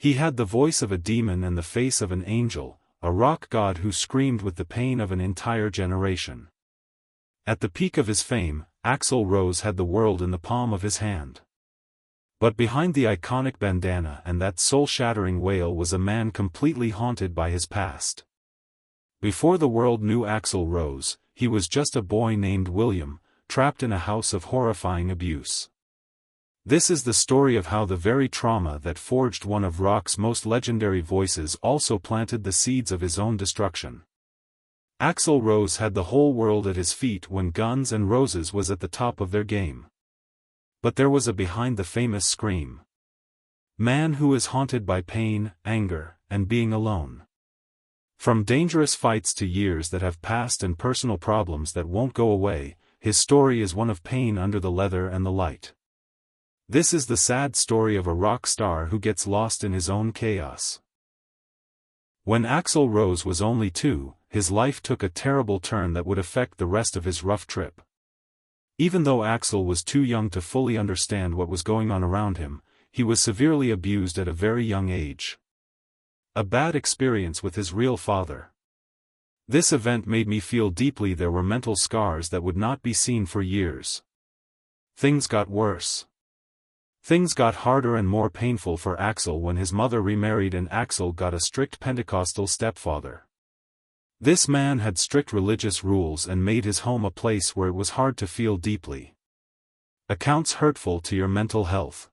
He had the voice of a demon and the face of an angel, a rock god who screamed with the pain of an entire generation. At the peak of his fame, Axl Rose had the world in the palm of his hand. But behind the iconic bandana and that soul-shattering wail was a man completely haunted by his past. Before the world knew Axl Rose, he was just a boy named William, trapped in a house of horrifying abuse. This is the story of how the very trauma that forged one of rock's most legendary voices also planted the seeds of his own destruction. Axl Rose had the whole world at his feet when Guns N' Roses was at the top of their game. But there was a behind the famous scream. Man who is haunted by pain, anger, and being alone. From dangerous fights to years that have passed and personal problems that won't go away, his story is one of pain under the leather and the light. This is the sad story of a rock star who gets lost in his own chaos. When Axl Rose was only 2, his life took a terrible turn that would affect the rest of his rough trip. Even though Axl was too young to fully understand what was going on around him, he was severely abused at a very young age. A bad experience with his real father. This event made me feel deeply there were mental scars that would not be seen for years. Things got worse. Things got harder and more painful for Axl when his mother remarried and Axl got a strict Pentecostal stepfather. This man had strict religious rules and made his home a place where it was hard to feel deeply. Accounts hurtful to your mental health.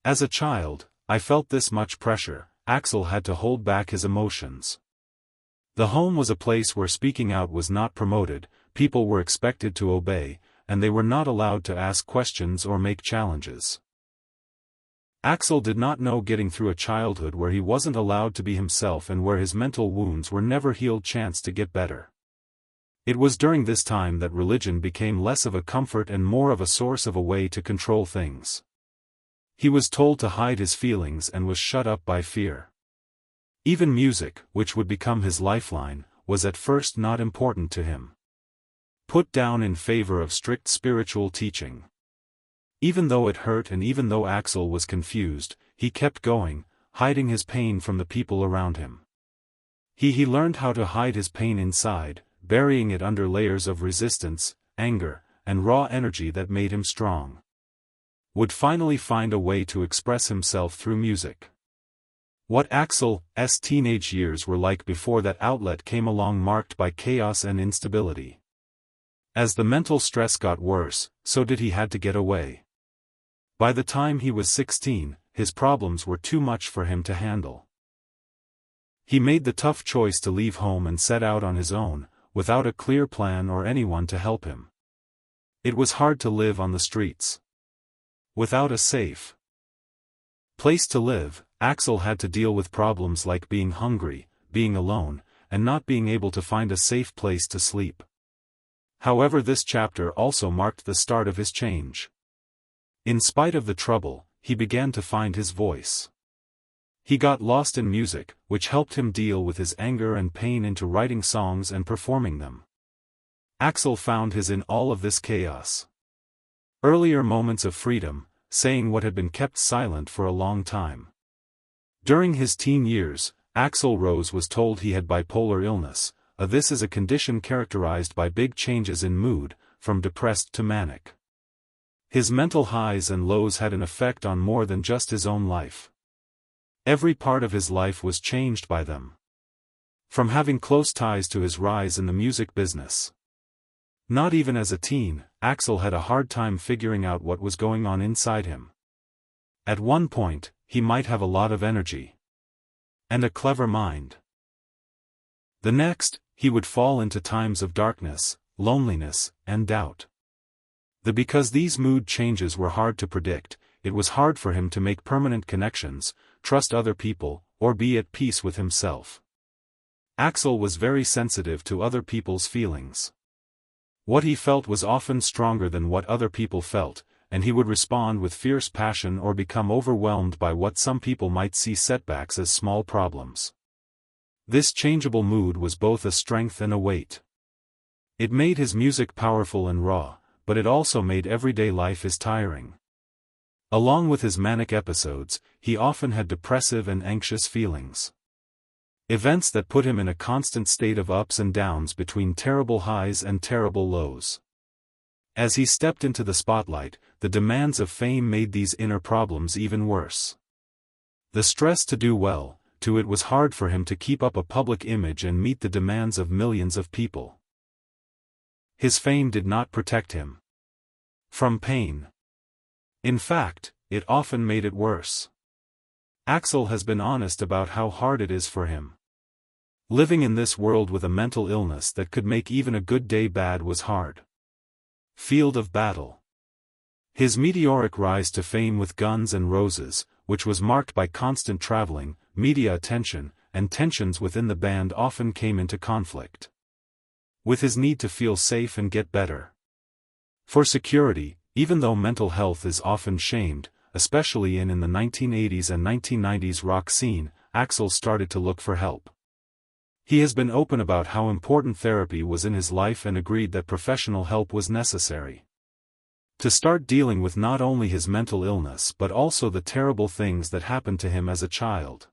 As a child, I felt this much pressure. Axl had to hold back his emotions. The home was a place where speaking out was not promoted, people were expected to obey, and they were not allowed to ask questions or make challenges. Axl did not know getting through a childhood where he wasn't allowed to be himself and where his mental wounds were never healed chance to get better. It was during this time that religion became less of a comfort and more of a source of a way to control things. He was told to hide his feelings and was shut up by fear. Even music, which would become his lifeline, was at first not important to him. Put down in favor of strict spiritual teaching. Even though it hurt and even though Axl was confused, he kept going, hiding his pain from the people around him. He learned how to hide his pain inside, burying it under layers of resistance, anger, and raw energy that made him strong. Would finally find a way to express himself through music. What Axl's teenage years were like before that outlet came along marked by chaos and instability. As the mental stress got worse, so did he had to get away. By the time he was 16, his problems were too much for him to handle. He made the tough choice to leave home and set out on his own, without a clear plan or anyone to help him. It was hard to live on the streets. Without a safe place to live, Axl had to deal with problems like being hungry, being alone, and not being able to find a safe place to sleep. However, this chapter also marked the start of his change. In spite of the trouble, he began to find his voice. He got lost in music, which helped him deal with his anger and pain into writing songs and performing them. Axl found his in all of this chaos. Earlier moments of freedom, saying what had been kept silent for a long time. During his teen years, Axl Rose was told he had bipolar illness. This is a condition characterized by big changes in mood, from depressed to manic. His mental highs and lows had an effect on more than just his own life. Every part of his life was changed by them. From having close ties to his rise in the music business. Not even as a teen, Axl had a hard time figuring out what was going on inside him. At one point, he might have a lot of energy. And a clever mind. The next, he would fall into times of darkness, loneliness, and doubt. Because these mood changes were hard to predict, it was hard for him to make permanent connections, trust other people, or be at peace with himself. Axl was very sensitive to other people's feelings. What he felt was often stronger than what other people felt, and he would respond with fierce passion or become overwhelmed by what some people might see setbacks as small problems. This changeable mood was both a strength and a weight. It made his music powerful and raw, but it also made everyday life tiring. Along with his manic episodes, he often had depressive and anxious feelings. Events that put him in a constant state of ups and downs between terrible highs and terrible lows. As he stepped into the spotlight, the demands of fame made these inner problems even worse. The stress to do well, it was hard for him to keep up a public image and meet the demands of millions of people. His fame did not protect him from pain. In fact, it often made it worse. Axl has been honest about how hard it is for him. Living in this world with a mental illness that could make even a good day bad was hard. Field of battle. His meteoric rise to fame with Guns N' Roses, which was marked by constant traveling, media attention, and tensions within the band often came into conflict with his need to feel safe and get better. For security, even though mental health is often shamed, especially in the 1980s and 1990s rock scene, Axl started to look for help. He has been open about how important therapy was in his life and agreed that professional help was necessary to start dealing with not only his mental illness but also the terrible things that happened to him as a child.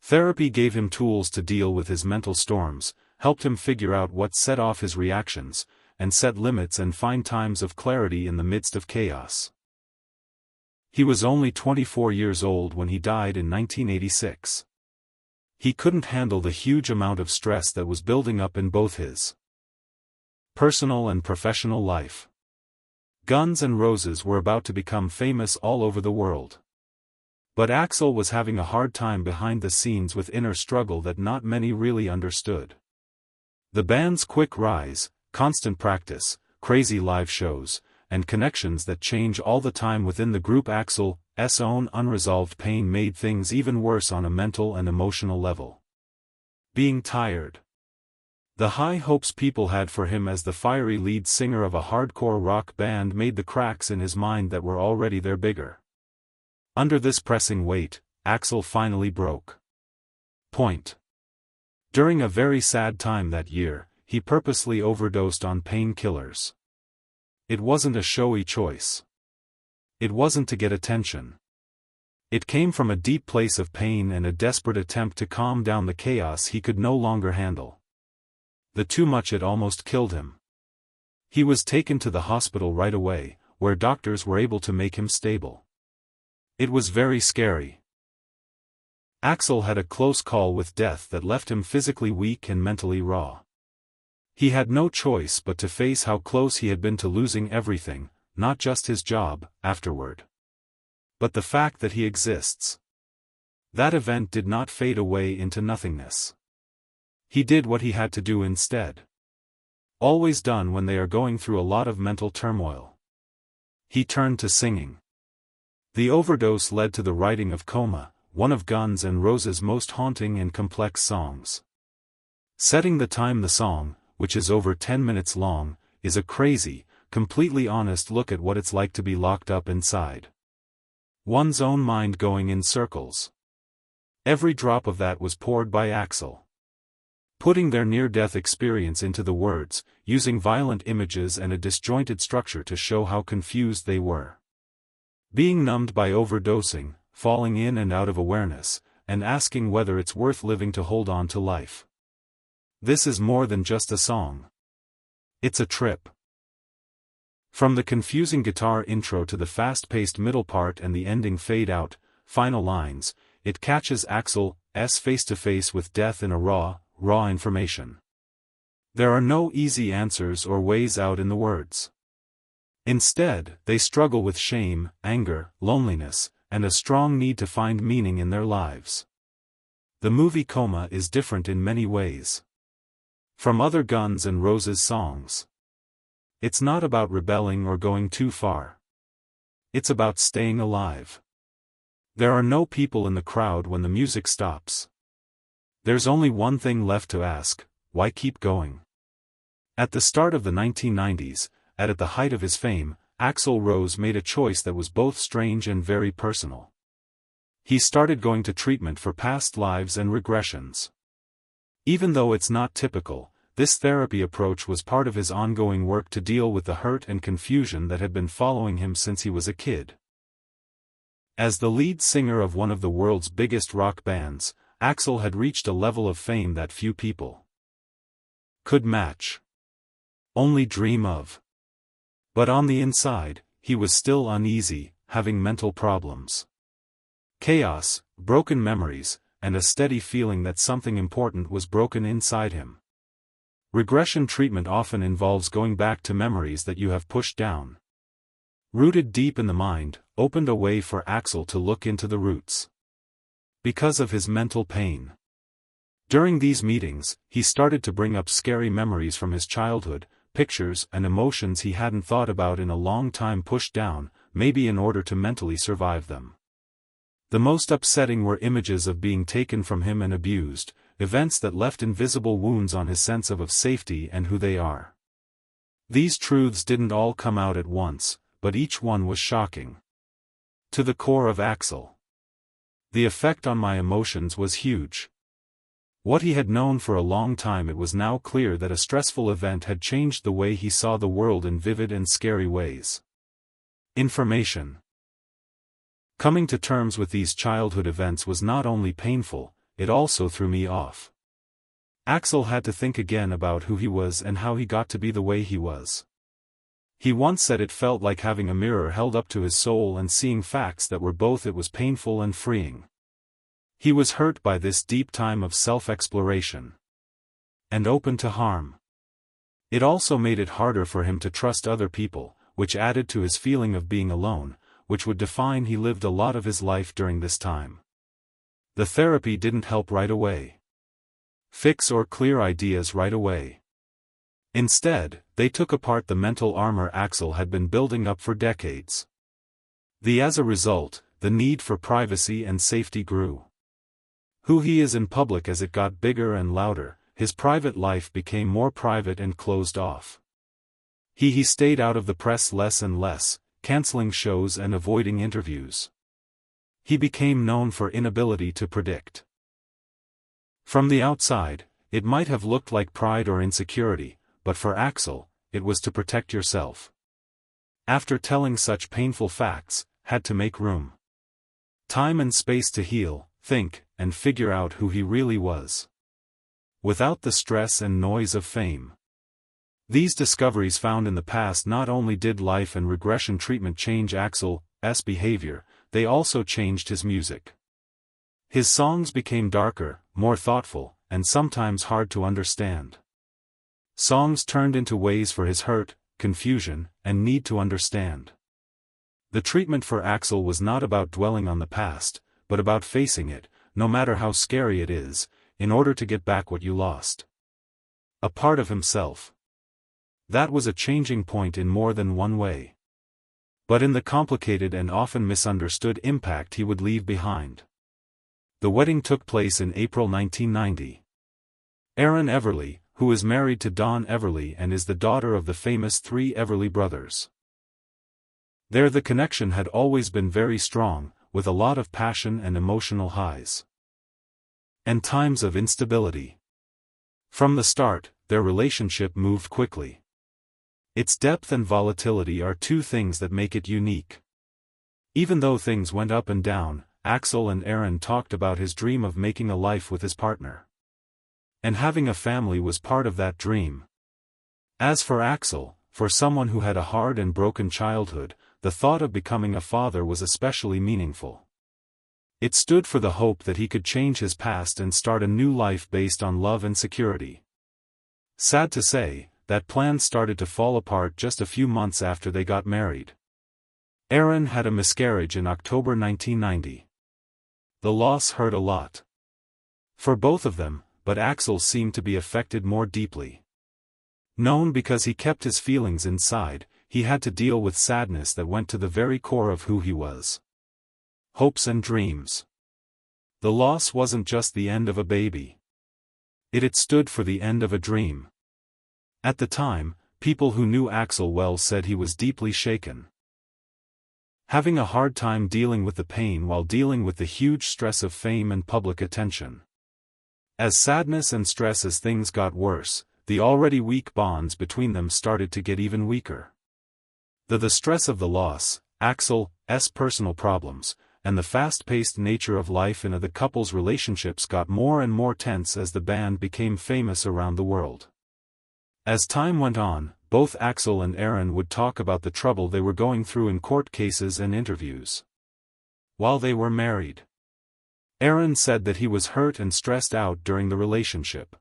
Therapy gave him tools to deal with his mental storms, helped him figure out what set off his reactions, and set limits and find times of clarity in the midst of chaos. He was only 24 years old when he died in 1986. He couldn't handle the huge amount of stress that was building up in both his personal and professional life. Guns N' Roses were about to become famous all over the world. But Axl was having a hard time behind the scenes with inner struggle that not many really understood. The band's quick rise, constant practice, crazy live shows, and connections that change all the time within the group. Axl's own unresolved pain made things even worse on a mental and emotional level. Being tired. The high hopes people had for him as the fiery lead singer of a hardcore rock band made the cracks in his mind that were already there bigger. Under this pressing weight, Axl finally broke point. During a very sad time that year, he purposely overdosed on painkillers. It wasn't a showy choice. It wasn't to get attention. It came from a deep place of pain and a desperate attempt to calm down the chaos he could no longer handle. The too much it almost killed him. He was taken to the hospital right away, where doctors were able to make him stable. It was very scary. Axl had a close call with death that left him physically weak and mentally raw. He had no choice but to face how close he had been to losing everything, not just his job, afterward, but the fact that he exists. That event did not fade away into nothingness. He did what he had to do instead. Always done when they are going through a lot of mental turmoil. He turned to singing. The overdose led to the writing of Coma, one of Guns N' Roses' most haunting and complex songs. Setting the time, the song, which is over 10 minutes long, is a crazy, completely honest look at what it's like to be locked up inside one's own mind going in circles. Every drop of that was poured by Axl, putting their near-death experience into the words, using violent images and a disjointed structure to show how confused they were. Being numbed by overdosing, falling in and out of awareness, and asking whether it's worth living to hold on to life. This is more than just a song. It's a trip. From the confusing guitar intro to the fast-paced middle part and the ending fade-out, final lines, it catches Axl's face-to-face with death in a raw information. There are no easy answers or ways out in the words. Instead, they struggle with shame, anger, loneliness, and a strong need to find meaning in their lives. The movie Coma is different in many ways from other Guns N' Roses songs. It's not about rebelling or going too far. It's about staying alive. There are no people in the crowd when the music stops. There's only one thing left to ask: why keep going? At the start of the 1990s, at the height of his fame, Axl Rose made a choice that was both strange and very personal. He started going to treatment for past lives and regressions. Even though it's not typical, this therapy approach was part of his ongoing work to deal with the hurt and confusion that had been following him since he was a kid. As the lead singer of one of the world's biggest rock bands, Axl had reached a level of fame that few people could match. Only dream of. But on the inside, he was still uneasy, having mental problems. Chaos, broken memories, and a steady feeling that something important was broken inside him. Regression treatment often involves going back to memories that you have pushed down. Rooted deep in the mind, opened a way for Axl to look into the roots. Because of his mental pain. During these meetings, he started to bring up scary memories from his childhood, pictures and emotions he hadn't thought about in a long time, pushed down, maybe in order to mentally survive them. The most upsetting were images of being taken from him and abused, events that left invisible wounds on his sense of safety and who they are. These truths didn't all come out at once, but each one was shocking. To the core of Axl. The effect on my emotions was huge. What he had known for a long time, it was now clear that a stressful event had changed the way he saw the world in vivid and scary ways. Information. Coming to terms with these childhood events was not only painful, it also threw me off. Axl had to think again about who he was and how he got to be the way he was. He once said it felt like having a mirror held up to his soul and seeing facts that were both. It was painful and freeing. He was hurt by this deep time of self-exploration. And open to harm. It also made it harder for him to trust other people, which added to his feeling of being alone, which would define he lived a lot of his life during this time. The therapy didn't help right away. Fix or clear ideas right away. Instead, they took apart the mental armor Axl had been building up for decades. As a result, the need for privacy and safety grew. Who he is in public, as it got bigger and louder, his private life became more private and closed off. He stayed out of the press less and less, canceling shows and avoiding interviews. He became known for inability to predict. From the outside, it might have looked like pride or insecurity, but for Axl, it was to protect yourself. After telling such painful facts, had to make room. Time and space to heal, think, and figure out who he really was. Without the stress and noise of fame. These discoveries found in the past not only did life and regression treatment change Axl's behavior, they also changed his music. His songs became darker, more thoughtful, and sometimes hard to understand. Songs turned into ways for his hurt, confusion, and need to understand. The treatment for Axl was not about dwelling on the past, but about facing it, no matter how scary it is, in order to get back what you lost. A part of himself. That was a changing point in more than one way. But in the complicated and often misunderstood impact he would leave behind. The wedding took place in April 1990. Erin Everly, who is married to Don Everly and is the daughter of the famous three Everly brothers. The connection had always been very strong, with a lot of passion and emotional highs. And times of instability. From the start, their relationship moved quickly. Its depth and volatility are two things that make it unique. Even though things went up and down, Axl and Erin talked about his dream of making a life with his partner. And having a family was part of that dream. As for Axl, for someone who had a hard and broken childhood, the thought of becoming a father was especially meaningful. It stood for the hope that he could change his past and start a new life based on love and security. Sad to say, that plan started to fall apart just a few months after they got married. Erin had a miscarriage in October 1990. The loss hurt a lot. For both of them, but Axl seemed to be affected more deeply. Known because he kept his feelings inside, he had to deal with sadness that went to the very core of who he was. Hopes and dreams. The loss wasn't just the end of a baby. It stood for the end of a dream. At the time, people who knew Axl well said he was deeply shaken. Having a hard time dealing with the pain while dealing with the huge stress of fame and public attention. As sadness and stress as things got worse, the already weak bonds between them started to get even weaker. The stress of the loss, Axl's personal problems, and the fast-paced nature of life in the couple's relationships got more and more tense as the band became famous around the world. As time went on, both Axl and Aaron would talk about the trouble they were going through in court cases and interviews. While they were married, Aaron said that he was hurt and stressed out during the relationship,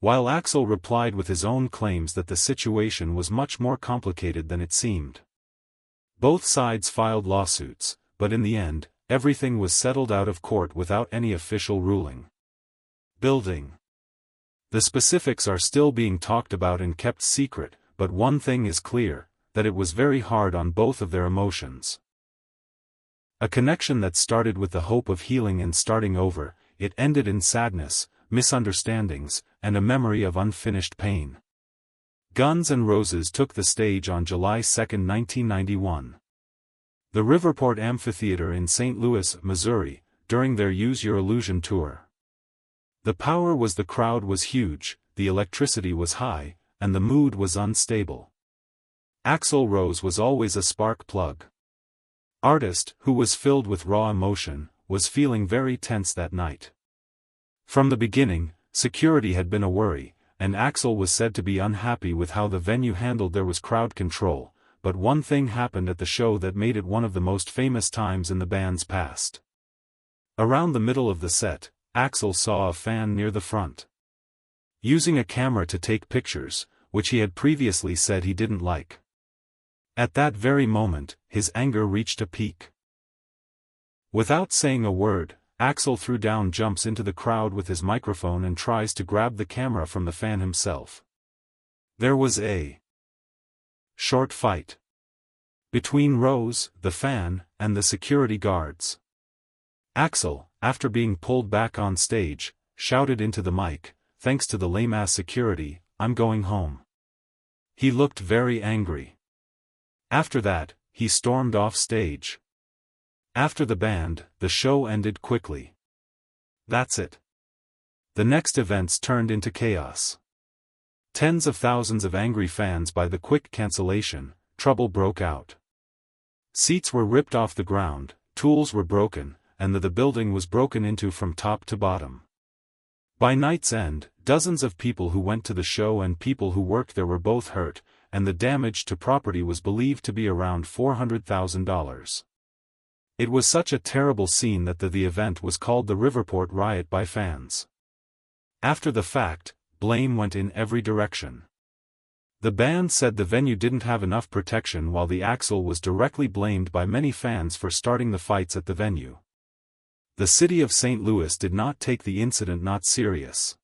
while Axl replied with his own claims that the situation was much more complicated than it seemed. Both sides filed lawsuits, but in the end, everything was settled out of court without any official ruling. Building. The specifics are still being talked about and kept secret, but one thing is clear, that it was very hard on both of their emotions. A connection that started with the hope of healing and starting over, it ended in sadness, misunderstandings, and a memory of unfinished pain. Guns N' Roses took the stage on July 2, 1991. The Riverport Amphitheater in St. Louis, Missouri, during their Use Your Illusion tour. The power was the crowd was huge, the electricity was high, and the mood was unstable. Axl Rose was always a spark plug. Artist, who was filled with raw emotion, was feeling very tense that night. From the beginning, security had been a worry, and Axl was said to be unhappy with how the venue handled there was crowd control, but one thing happened at the show that made it one of the most famous times in the band's past. Around the middle of the set, Axl saw a fan near the front, using a camera to take pictures, which he had previously said he didn't like. At that very moment, his anger reached a peak. Without saying a word, Axl threw down, jumps into the crowd with his microphone and tries to grab the camera from the fan himself. There was a short fight between Rose, the fan, and the security guards. Axl, after being pulled back on stage, shouted into the mic, "Thanks to the lame-ass security, I'm going home." He looked very angry. After that, he stormed off stage. After the band, the show ended quickly. That's it. The next events turned into chaos. Tens of thousands of angry fans by the quick cancellation, trouble broke out. Seats were ripped off the ground, tools were broken, and the building was broken into from top to bottom. By night's end, dozens of people who went to the show and people who worked there were both hurt, and the damage to property was believed to be around $400,000. It was such a terrible scene that the event was called the Riverport Riot by fans. After the fact, blame went in every direction. The band said the venue didn't have enough protection, while the Axl was directly blamed by many fans for starting the fights at the venue. The city of St. Louis did not take the incident not serious.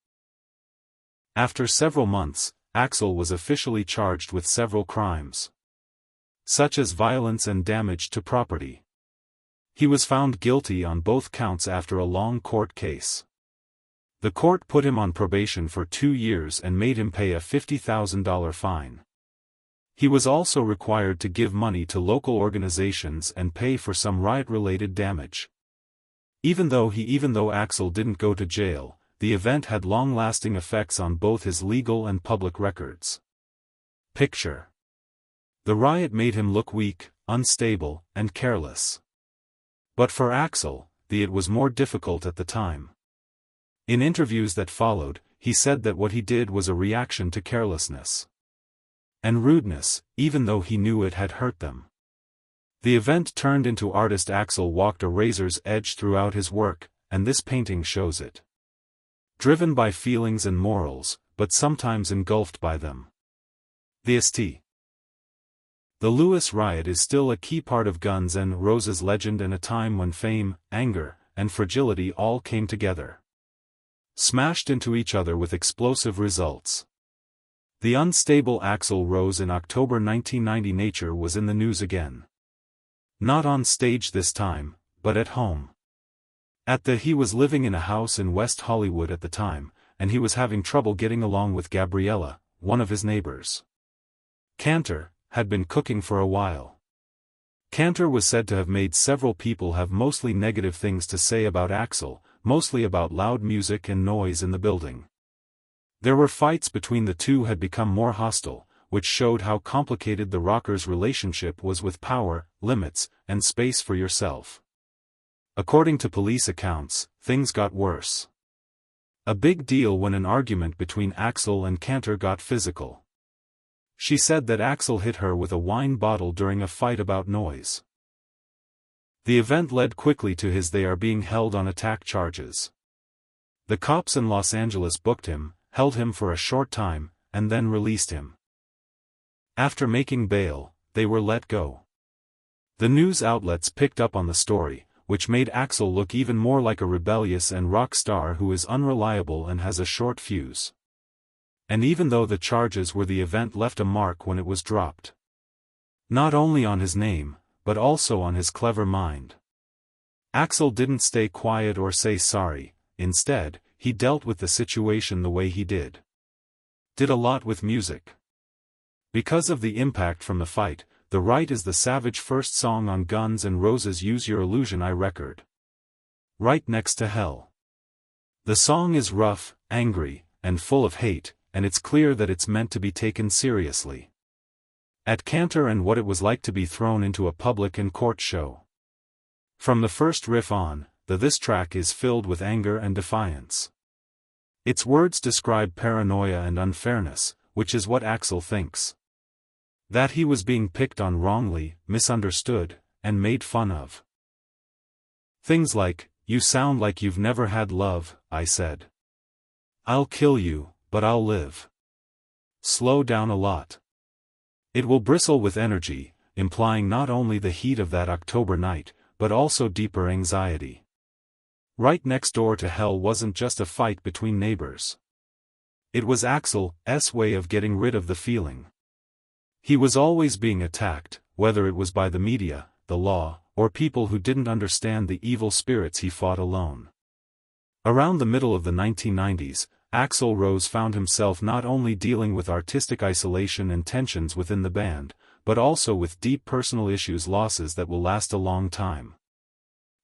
After several months, Axl was officially charged with several crimes, such as violence and damage to property. He was found guilty on both counts after a long court case. The court put him on probation for 2 years and made him pay a $50,000 fine. He was also required to give money to local organizations and pay for some riot-related damage. Even though Axl didn't go to jail, the event had long-lasting effects on both his legal and public records. Picture. The riot made him look weak, unstable, and careless. But for Axl, it was more difficult at the time. In interviews that followed, he said that what he did was a reaction to carelessness and rudeness, even though he knew it had hurt them. The event turned into artist Axl walked a razor's edge throughout his work, and this painting shows it. Driven by feelings and morals, but sometimes engulfed by them. The St. The Louis riot is still a key part of Guns N' Roses' legend and a time when fame, anger, and fragility all came together, smashed into each other with explosive results. The unstable Axl Rose in October 1990. Nature was in the news again. Not on stage this time, but at home. He was living in a house in West Hollywood at the time, and he was having trouble getting along with Gabriella, one of his neighbors. Cantor had been cooking for a while. Cantor was said to have made several people have mostly negative things to say about Axl, mostly about loud music and noise in the building. There were fights between the two had become more hostile, which showed how complicated the rockers' relationship was with power, limits, and space for yourself. According to police accounts, things got worse. A big deal when an argument between Axel and Cantor got physical. She said that Axel hit her with a wine bottle during a fight about noise. The event led quickly to his they are being held on attack charges. The cops in Los Angeles booked him, held him for a short time, and then released him. After making bail, they were let go. The news outlets picked up on the story, which made Axel look even more like a rebellious and rock star who is unreliable and has a short fuse. And even though the charges were the event left a mark when it was dropped. Not only on his name, but also on his clever mind. Axel didn't stay quiet or say sorry, instead, he dealt with the situation the way he did. Did a lot with music. Because of the impact from the fight, The Right is the Savage first song on Guns N' Roses' Use Your Illusion I record. Right Next to Hell. The song is rough, angry, and full of hate, and it's clear that it's meant to be taken seriously. At Cantor and what it was like to be thrown into a public and court show. From the first riff on, this track is filled with anger and defiance. Its words describe paranoia and unfairness, which is what Axel thinks. That he was being picked on wrongly, misunderstood, and made fun of. Things like, "You sound like you've never had love," I said. "I'll kill you, but I'll live." Slow down a lot. It will bristle with energy, implying not only the heat of that October night, but also deeper anxiety. Right Next Door to Hell wasn't just a fight between neighbors. It was Axel's way of getting rid of the feeling. He was always being attacked, whether it was by the media, the law, or people who didn't understand the evil spirits he fought alone. Around the middle of the 1990s, Axl Rose found himself not only dealing with artistic isolation and tensions within the band, but also with deep personal issues, losses that will last a long time.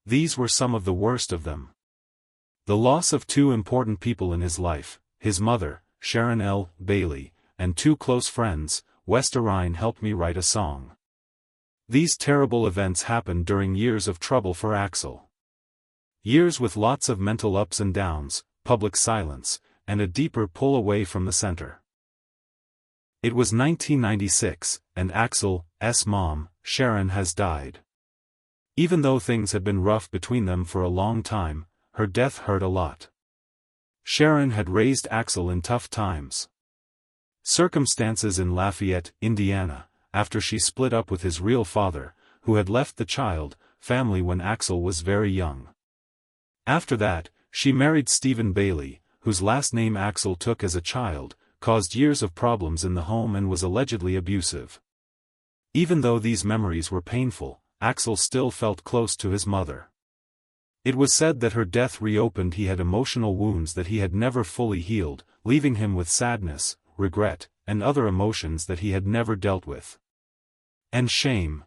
These were some of the worst of them. The loss of two important people in his life, his mother, Sharon L. Bailey, and two close friends, Westa Rhine helped me write a song. These terrible events happened during years of trouble for Axl. Years with lots of mental ups and downs, public silence, and a deeper pull away from the center. It was 1996, and Axl's mom, Sharon, has died. Even though things had been rough between them for a long time, her death hurt a lot. Sharon had raised Axl in tough times. Circumstances in Lafayette, Indiana, after she split up with his real father, who had left the family when Axl was very young. After that, she married Stephen Bailey, whose last name Axl took as a child, caused years of problems in the home and was allegedly abusive. Even though these memories were painful, Axl still felt close to his mother. It was said that her death reopened he had emotional wounds that he had never fully healed, leaving him with sadness, regret, and other emotions that he had never dealt with. And shame.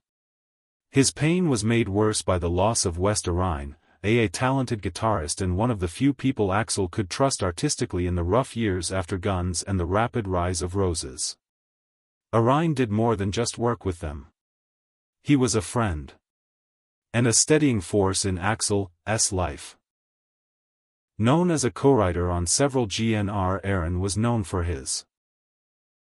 His pain was made worse by the loss of Westa Rhine, a talented guitarist and one of the few people Axl could trust artistically in the rough years after Guns and the rapid rise of Roses. Rhine did more than just work with them. He was a friend. And a steadying force in Axl's life. Known as a co-writer on several GNR, Aaron was known for his